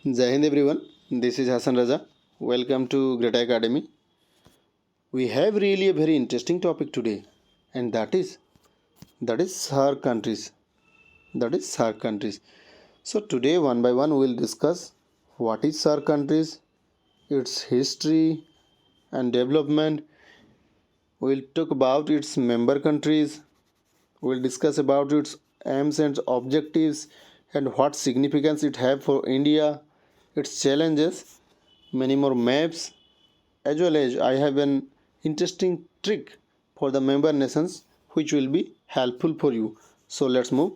Jai Hind everyone, this is Hassan Raza. Welcome to Greta Academy. We have really a very interesting topic today, and that is SAARC countries. That is SAARC countries. So today, one by one, we will discuss what is SAARC countries, its history and development. We will talk about its member countries. We will discuss about its aims and objectives and what significance it have for India, its challenges, many more maps, as well as I have an interesting trick for the member nations which will be helpful for you. So let's move.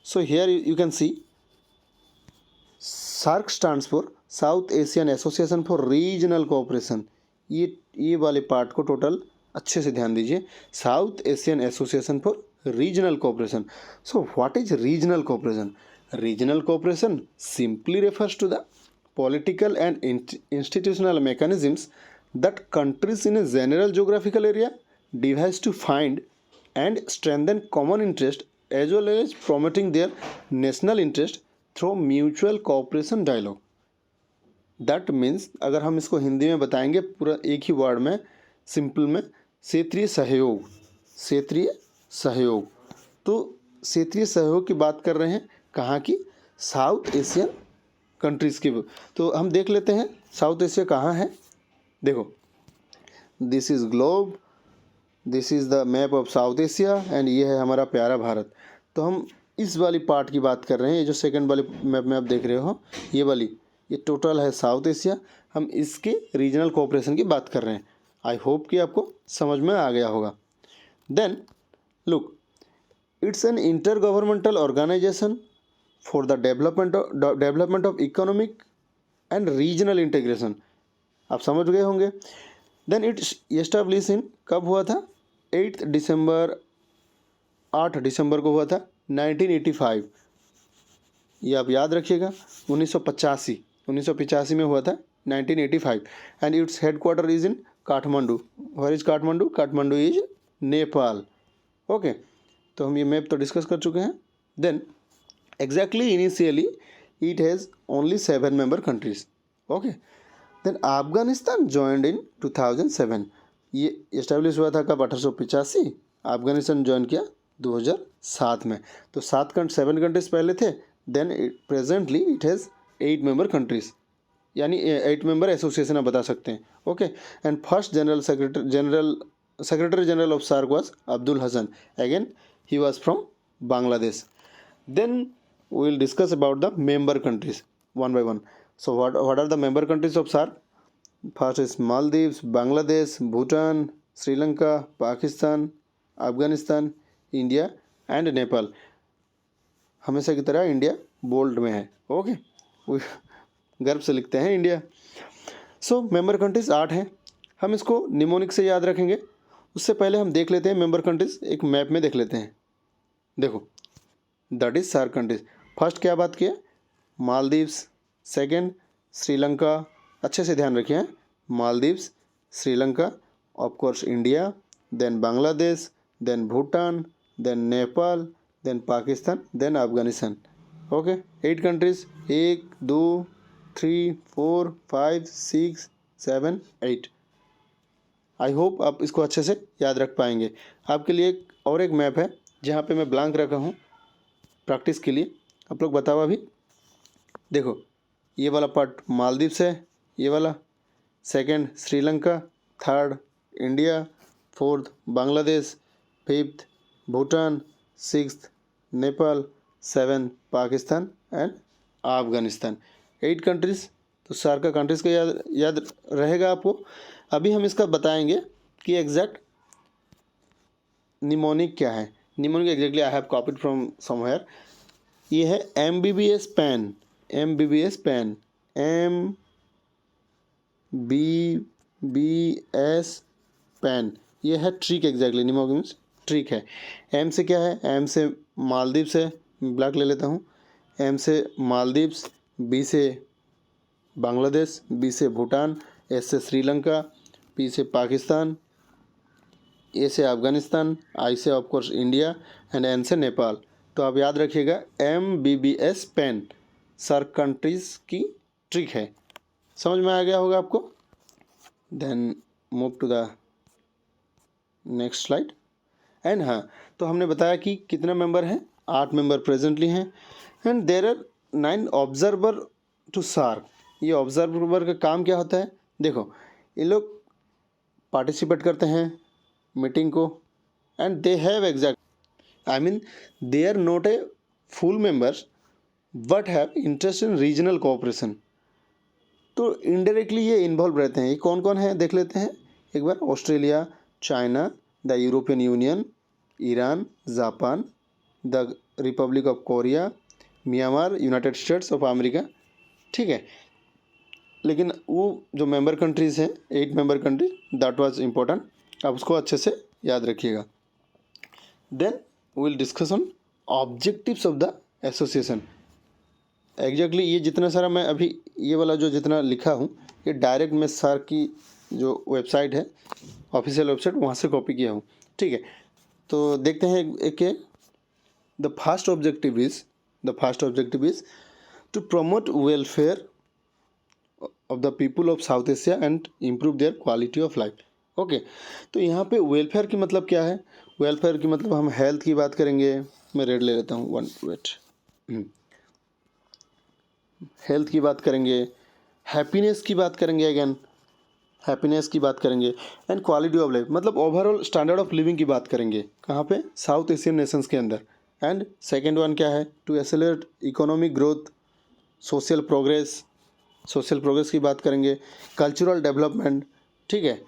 So here you can see SAARC stands for south Asian association for regional cooperation. ये वाले part को total अच्छे से ध्यान दीजिए. South Asian association for regional cooperation. So what is regional cooperation? Regional cooperation simply refers to the political and institutional mechanisms that countries in a general geographical area devise to find and strengthen common interest as well as promoting their national interest through mutual cooperation dialogue. That means अगर हम इसको हिंदी में बताएंगे पूरा एक ही word में simple में, क्षेत्रीय सहयोग. क्षेत्रीय सहयोग. तो क्षेत्रीय सहयोग की बात कर रहे हैं कहाँ की? साउथ एशियन कंट्रीज़ की. तो हम देख लेते हैं साउथ एशिया कहाँ है. देखो, this is globe, this is the map of South Asia and ये है हमारा प्यारा भारत. तो हम इस वाली पार्ट की बात कर रहे हैं. ये जो सेकंड वाली मैप में आप देख रहे हो, ये वाली, ये टोटल है साउथ एशिया. हम इसके रीजनल कोऑपरेशन की बात कर रहे हैं. आई होप कि आपको समझ में आ गया होगा. Then look, it's an intergovernmental organisation for the development of economic and regional integration. आप समझ गए होंगे. देन इट्स एस्टैब्लिश इन, कब हुआ था? 8 दिसंबर, 8 दिसंबर को हुआ था 1985. ये आप याद रखिएगा. 1985 में हुआ था 1985. And its headquarter is in Kathmandu. Where is Kathmandu? Kathmandu is Nepal. Okay, तो हम ये मैप तो डिस्कस कर चुके हैं. Then exactly initially it has only 7 member countries. Okay. Then Afghanistan joined in 2007. ये इस्टेब्लिश हुआ था कब? 1885. अफगानिस्तान ज्वाइन किया 2007 में. तो 7 कंट्रीज पहले थे. Then presently it has 8 member countries, यानी 8 मेंबर एसोसिएशन आप बता सकते हैं. Okay. And first secretary general of SAARC was Abdul Hasan. Again he was from Bangladesh. Then we will discuss about the member countries one by one. So what are the member countries of SAARC? First is Maldives, Bangladesh, Bhutan, Sri Lanka, Pakistan, Afghanistan, India and Nepal. हमेशा की तरह India bold में है. Okay, गर्व से लिखते हैं India. सो member countries 8 हैं. हम इसको निमोनिक से याद रखेंगे. उससे पहले हम देख लेते हैं मेंबर कंट्रीज एक मैप में देख लेते हैं. देखो, that is SAARC countries. First क्या बात किया? मालदीव्स. सेकेंड श्रीलंका. अच्छे से ध्यान रखिए. Maldives, Sri Lanka, of course India, then Bangladesh, then Bhutan, then Nepal, then Pakistan, then Afghanistan. Okay, 8 countries. 1 2 3 4 5 6 7 8. I hope आप इसको अच्छे से याद रख पाएंगे. आपके लिए एक मैप है जहाँ पे मैं ब्लैंक रखा हूँ प्रैक्टिस के लिए. आप लोग बताओ अभी. देखो, ये वाला पार्ट मालदीव्स है, ये वाला. Second Sri Lanka, third India, fourth Bangladesh, fifth Bhutan, sixth Nepal, 7 Pakistan and Afghanistan. 8 countries. तो सार्क कंट्रीज़ का याद रहेगा आपको. अभी हम इसका बताएंगे कि एग्जैक्ट निमोनिक क्या है. Mnemonic exactly I have copied from somewhere. ये है MBBS pan. MBBS pan, MBBS pan. ये है trick. Exactly mnemonic means trick है. एम से क्या है? एम से मालदीव से, ब्लैक ले लेता हूँ. एम से मालदीव्स, बी से बांग्लादेश, बी से भूटान, एस से श्रीलंका, पी से पाकिस्तान, ए से अफगानिस्तान, आई से ऑफकोर्स इंडिया एंड एन से नेपाल. तो आप याद रखिएगा MBBS पैन. सार्क कंट्रीज़ की ट्रिक है। समझ में आ गया होगा आपको। Then move to the next slide. And हाँ, तो हमने बताया कि कितने मेंबर हैं, 8 मेंबर प्रेजेंटली हैं। And there are 9 observer to SAARC. ये ऑब्जर्वर का काम क्या होता है, देखो ये लोग पार्टिसिपेट करते हैं मीटिंग को, and they have exact I mean they are not a full members but have interest in regional cooperation. तो इनडायरेक्टली ये इन्वॉल्व रहते हैं। ये कौन कौन है देख लेते हैं एक बार। Australia, China, the European Union, Iran, Japan, the Republic of Korea, Myanmar, United States of America. ठीक है, लेकिन वो जो मेंबर कंट्रीज़ हैं, 8 member countries, that was important, आप उसको अच्छे से याद रखिएगा। Then we will discuss on objectives of the association. Exactly ये जितना सारा मैं अभी ये वाला जो जितना लिखा हूँ, ये डायरेक्ट मैं सार्क की जो वेबसाइट है, ऑफिशियल वेबसाइट, वहाँ से कॉपी किया हूँ। ठीक है, तो देखते हैं एक the first objective is to promote welfare of the people of South Asia and improve their quality of life. Okay, तो यहाँ पे वेलफेयर की मतलब क्या है? वेलफेयर की मतलब हम हेल्थ की बात करेंगे। मैं रेड ले लेता हूँ, 1 वेट। हेल्थ की बात करेंगे, हैप्पीनेस की बात करेंगे, अगेन हैप्पीनेस की बात करेंगे, एंड क्वालिटी ऑफ लाइफ मतलब ओवरऑल स्टैंडर्ड ऑफ लिविंग की बात करेंगे। कहाँ पे? साउथ एशियन नेशंस के अंदर। एंड सेकेंड वन क्या है? To accelerate economic growth, social progress की बात करेंगे, कल्चरल डेवलपमेंट। ठीक है,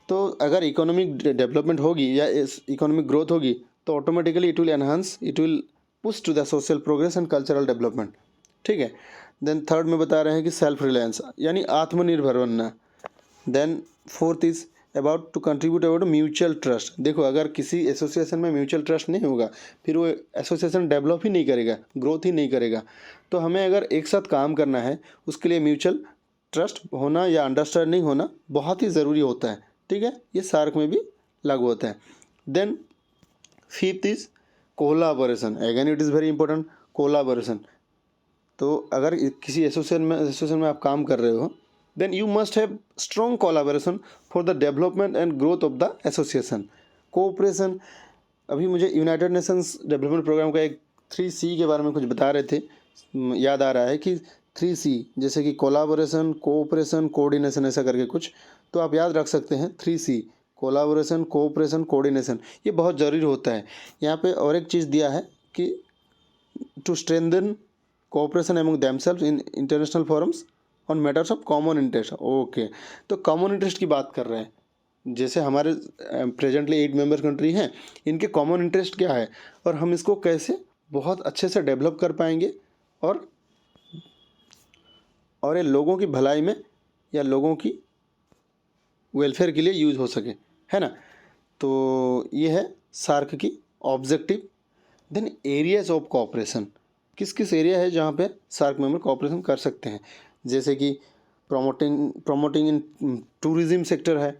तो अगर इकोनॉमिक डेवलपमेंट होगी या इकोनॉमिक ग्रोथ होगी तो automatically it will push to the social progress and cultural development. ठीक है, देन थर्ड में बता रहे हैं कि सेल्फ रिलायंस यानी आत्मनिर्भर बनना। Then fourth is about to contribute about mutual trust. देखो, अगर किसी एसोसिएशन में म्यूचुअल ट्रस्ट नहीं होगा फिर वो एसोसिएशन डेवलप ही नहीं करेगा, ग्रोथ ही नहीं करेगा। तो हमें अगर एक साथ काम करना है उसके लिए म्यूचुअल ट्रस्ट होना या अंडरस्टैंडिंग होना बहुत ही ज़रूरी होता है। ठीक है, ये सार्क में भी लागू होता है। Then fifth is collaboration. Again it is very important, collaboration. तो अगर किसी एसोसिएशन में आप काम कर रहे हो then you must have strong collaboration for the development and growth of the association. Cooperation, अभी मुझे यूनाइटेड नेशंस डेवलपमेंट प्रोग्राम का एक 3C के बारे में कुछ बता रहे थे, याद आ रहा है कि 3C जैसे कि कोलाबोरेशन, कोऑपरेशन, कोऑर्डिनेशन, ऐसा करके कुछ, तो आप याद रख सकते हैं 3C, कोलाबोरेशन, कोऑपरेशन, कोऑर्डिनेशन। ये बहुत ज़रूरी होता है। यहाँ पे और एक चीज़ दिया है कि to strengthen cooperation among themselves in international forums on matters of common interest. Okay, तो कॉमन इंटरेस्ट की बात कर रहे हैं। जैसे हमारे प्रेजेंटली 8 मेंबर कंट्री हैं, इनके कॉमन इंटरेस्ट क्या है और हम इसको कैसे बहुत अच्छे से डेवलप कर पाएंगे और ये लोगों की भलाई में या लोगों की वेलफेयर के लिए यूज़ हो सके, है ना। तो ये है सार्क की objective. Then areas of cooperation, किस किस एरिया है जहाँ पे सार्क मेंबर कोऑपरेशन कर सकते हैं, जैसे कि प्रमोटिंग इन टूरिज़्म सेक्टर है।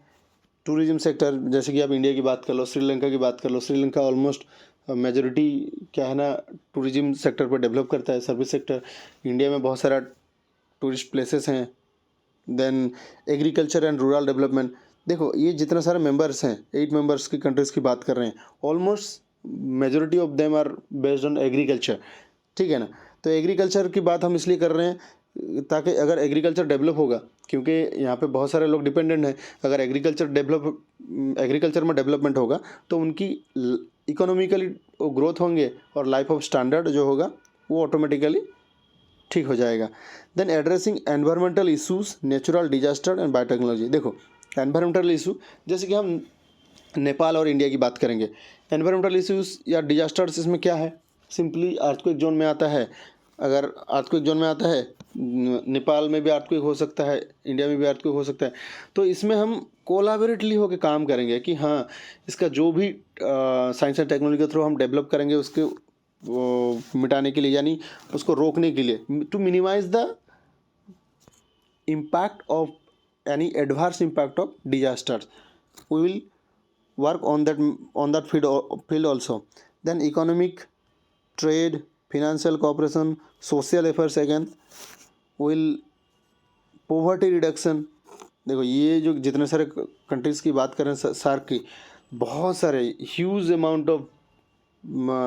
टूरिज़्म सेक्टर जैसे कि आप इंडिया की बात कर लो, श्रीलंका की बात कर लो, श्रीलंका ऑलमोस्ट मेजोरिटी क्या है ना टूरिज़्म सेक्टर पर डेवलप करता है, सर्विस सेक्टर। इंडिया में बहुत सारा टूरिस्ट प्लेसेस हैं। Then agriculture and rural development. देखो, ये जितना सारे मेंबर्स हैं, 8 मेंबर्स की कंट्रीज़ की बात कर रहे हैं, almost majority of them are based on agriculture. ठीक है ना, तो एग्रीकल्चर की बात हम इसलिए कर रहे हैं ताकि अगर एग्रीकल्चर डेवलप होगा, क्योंकि यहाँ पे बहुत सारे लोग डिपेंडेंट हैं, अगर एग्रीकल्चर में डेवलपमेंट होगा तो उनकी इकोनॉमिकली ग्रोथ होंगे और लाइफ ऑफ स्टैंडर्ड जो होगा वो ऑटोमेटिकली ठीक हो जाएगा। Then addressing environmental issues, natural disaster and biotechnology. देखो, एनवायरमेंटल इशू जैसे कि हम नेपाल और इंडिया की बात करेंगे, एनवायरमेंटल इशूज़ या डिजास्टर्स इसमें क्या है, सिंपली अर्थक्वेक जोन में आता है। अगर अर्थक्वेक जोन में आता है, नेपाल में भी अर्थक्वेक हो सकता है, इंडिया में भी अर्थक्वेक हो सकता है, तो इसमें हम कोलाबोरेटली होकर काम करेंगे कि हाँ, इसका जो भी साइंस एंड टेक्नोलॉजी के थ्रू हम डेवलप करेंगे उसके वो मिटाने के लिए, यानी उसको रोकने के लिए, to minimize the impact of यानी adverse impact of disasters, we will work on that field also. Then economic, trade, financial cooperation, social efforts again, will poverty reduction. देखो ये जो जितने सारे कंट्रीज़ की बात करें सार्क की, बहुत सारे ह्यूज अमाउंट ऑफ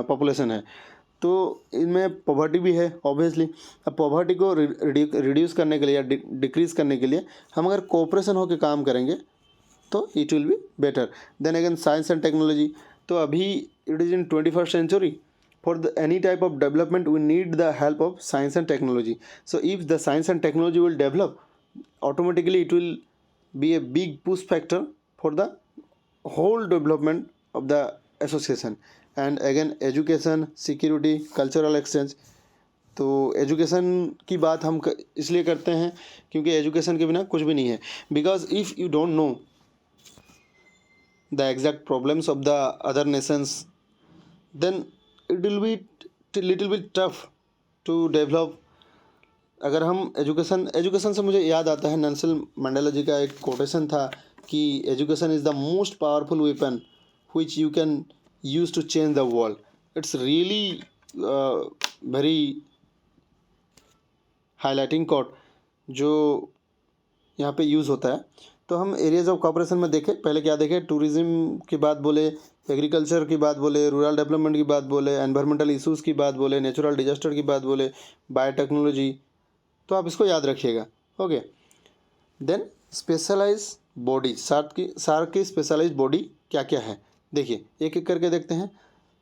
पॉपुलेशन है, तो इनमें पॉवर्टी भी है ऑब्वियसली. अब पॉवर्टी को रिड्यूस करने के लिए या डिक्रीज़ करने के लिए हम अगर कोऑपरेशन होकर काम करेंगे तो it will be better. Then again science and technology, तो अभी it is in 21st century. For any type of development we need the help of science and technology. So if the science and technology will develop, automatically it will be a big push factor for the whole development of the association. And again education, security, cultural exchange. तो education की बात हम इसलिए करते हैं क्योंकि education के बिना कुछ भी नहीं है. Because if you don't know the exact problems of the other nations, then it will be little bit tough to develop. अगर हम एजुकेशन से मुझे याद आता है नेल्सन मंडेला जी का एक कोटेशन था कि education is the most powerful weapon which you can use to change the world. It's really very highlighting quote जो यहाँ पे यूज़ होता है. तो हम एरियाज ऑफ कॉपरेशन में देखें, पहले क्या देखें, टूरिज़्म की बात बोले, एग्रीकल्चर की बात बोले, रूरल डेवलपमेंट की बात बोले, एनवायरमेंटल इश्यूज़ की बात बोले, नेचुरल डिजास्टर की बात बोले, बायोटेक्नोलॉजी. तो आप इसको याद रखिएगा. Okay. Then specialise body, SAARC की स्पेशलाइज बॉडी क्या क्या है देखिए, एक एक करके देखते हैं.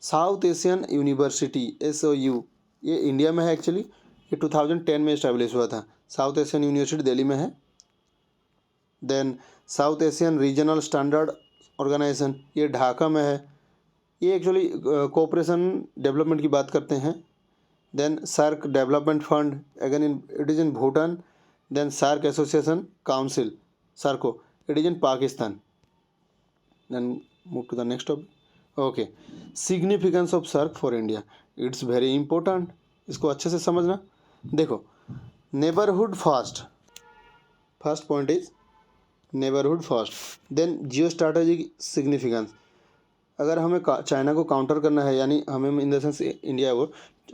साउथ एशियन यूनिवर्सिटी SOU, ये इंडिया में है एक्चुअली. ये 2010 में इस्टेब्लिश हुआ था. साउथ एशियन यूनिवर्सिटी दिल्ली में है. Then South Asian regional standard organisation, ये ढाका में है. ये एक्चुअली कोऑपरेशन डेवलपमेंट की बात करते हैं. Then SAARC development fund, again it is in Bhutan. Then SAARC association council, SAARCO, it is in Pakistan. Then move to the next topic. Okay. Significance of SAARC for India, it's very important. इसको अच्छे से समझना. देखो, neighbourhood first point is neighbourhood first. Then geostrategic significance, अगर हमें China को counter करना है, यानी हमें इन द सेंस इंडिया को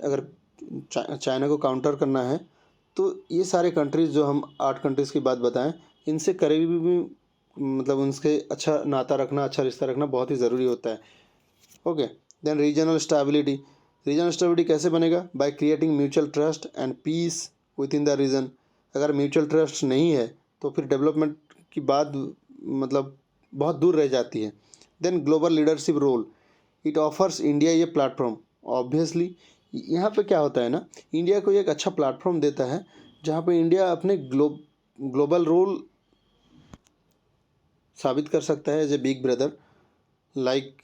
अगर चाइना को काउंटर करना है, तो ये सारे कंट्रीज़ जो हम 8 कंट्रीज़ की बात बताएं, इनसे करीबी भी मतलब उनसे अच्छा नाता रखना, अच्छा रिश्ता रखना बहुत ही ज़रूरी होता है. ओके. देन रीजनल स्टेबिलिटी कैसे बनेगा? By creating mutual trust and peace within the region. अगर म्यूचुअल ट्रस्ट नहीं है तो फिर डेवलपमेंट की बात मतलब बहुत दूर रह जाती है. Then global leadership role, it offers India ये प्लेटफॉर्म. ऑब्वियसली यहाँ पे क्या होता है ना, इंडिया को एक अच्छा प्लेटफॉर्म देता है जहाँ पे इंडिया अपने ग्लोबल रोल साबित कर सकता है as a big brother. Like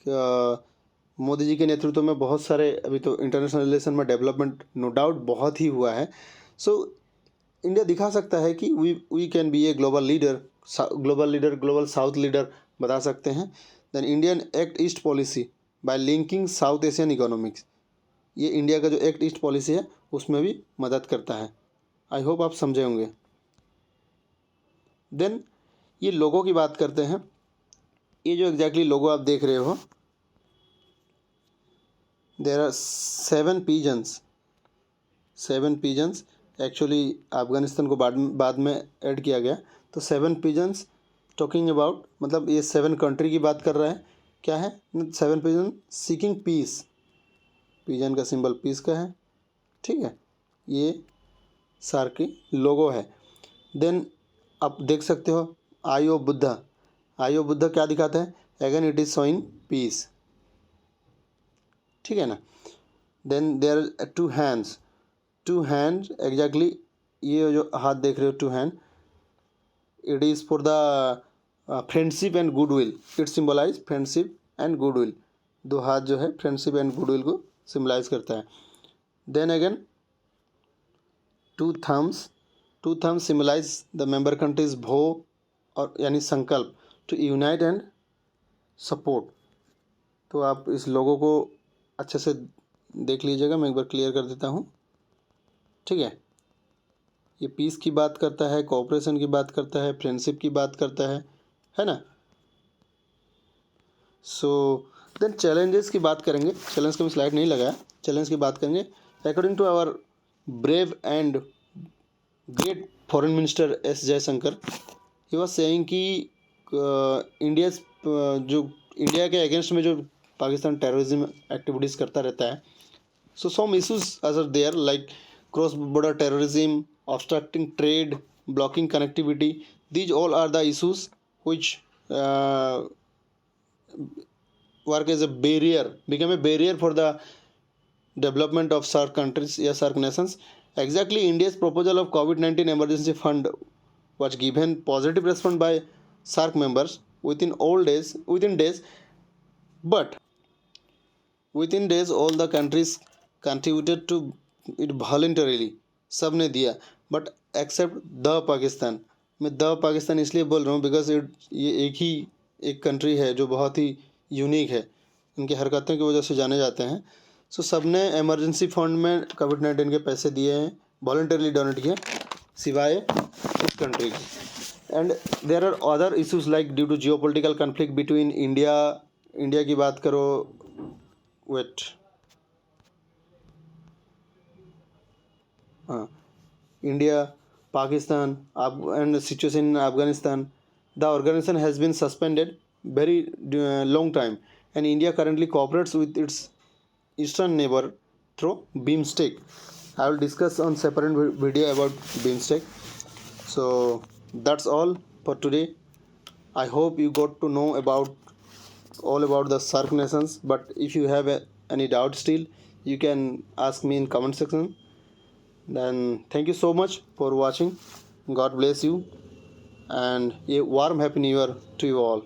Modi ji के नेतृत्व में बहुत सारे अभी तो इंटरनेशनल रिलेशन में डेवलपमेंट नो डाउट बहुत ही हुआ है. सो इंडिया दिखा सकता है कि we can be a global leader, global south leader बता सकते हैं. Then Indian act east policy by linking South Asian economics, ये इंडिया का जो एक्ट ईस्ट पॉलिसी है उसमें भी मदद करता है. आई होप आप समझे होंगे. देन ये लोगों की बात करते हैं. ये जो एग्जैक्टली लोगो आप देख रहे हो, there are 7 pigeons. Actually Afghanistan को बाद में ऐड किया गया. तो 7 पिजन्स टॉकिंग अबाउट, मतलब ये 7 कंट्री की बात कर रहा है. क्या है? 7 पिजन सीकिंग पीस. पिजन का सिंबल पीस का है. ठीक है, ये सार्क की लोगो है. देन आप देख सकते हो आई ऑफ बुद्धा क्या दिखाता है? Again it is showing peace. ठीक है ना. Then there are 2 hands exactly, ये जो हाथ देख रहे हो 2 hand, it is for the friendship and goodwill. It symbolise friendship and goodwill. 2 हाथ जो है फ्रेंडशिप एंड गुडविल को सिम्बलाइज करता है. Then again 2 thumbs symbolise the member countries भो, और यानी संकल्प, टू यूनाइट एंड सपोर्ट. तो आप इस लोगों को अच्छे से देख लीजिएगा, मैं एक बार क्लियर कर देता हूँ. ठीक है, ये पीस की बात करता है, कोऑपरेशन की बात करता है, फ्रेंडशिप की बात करता है ना. सो देन चैलेंजेस की बात करेंगे. चैलेंज का मैं स्लाइड नहीं लगाया. चैलेंज की बात करेंगे. According to our brave and great foreign minister S Jaishankar, he was saying कि इंडिया जो इंडिया के अगेंस्ट में जो पाकिस्तान टेररिज्म एक्टिविटीज़ करता रहता है, so some issues are there like cross border terrorism, obstructing trade, blocking connectivity. These all are the issues which work as a barrier, become a barrier for the development of SAARC countries, yes, SAARC nations. Exactly, India's proposal of COVID-19 emergency fund was given positive response by SAARC members within days, but within days all the countries contributed to it voluntarily. सब ने दिया, but except the Pakistan. मैं the Pakistan इसलिए बोल रहा हूँ because ये एक कंट्री है जो बहुत ही यूनिक है, इनकी हरकतों की वजह से जाने जाते हैं. सो सब ने एमरजेंसी फंड में कोविड-19 के पैसे दिए हैं, वॉलंटरली डोनेट किए, सिवाय इस कंट्री के. And there are other issues like due to geopolitical conflict between India की बात करो, वेट, हाँ, India, Pakistan and situation in Afghanistan, the organization has been suspended very long time, and India currently cooperates with its eastern neighbor through BIMSTEC. I will discuss on separate video about BIMSTEC. So that's all for today. I hope you got to know all about the SAARC nations, but if you have any doubt still, you can ask me in comment section. Then thank you so much for watching. God bless you, and a warm happy new year to you all.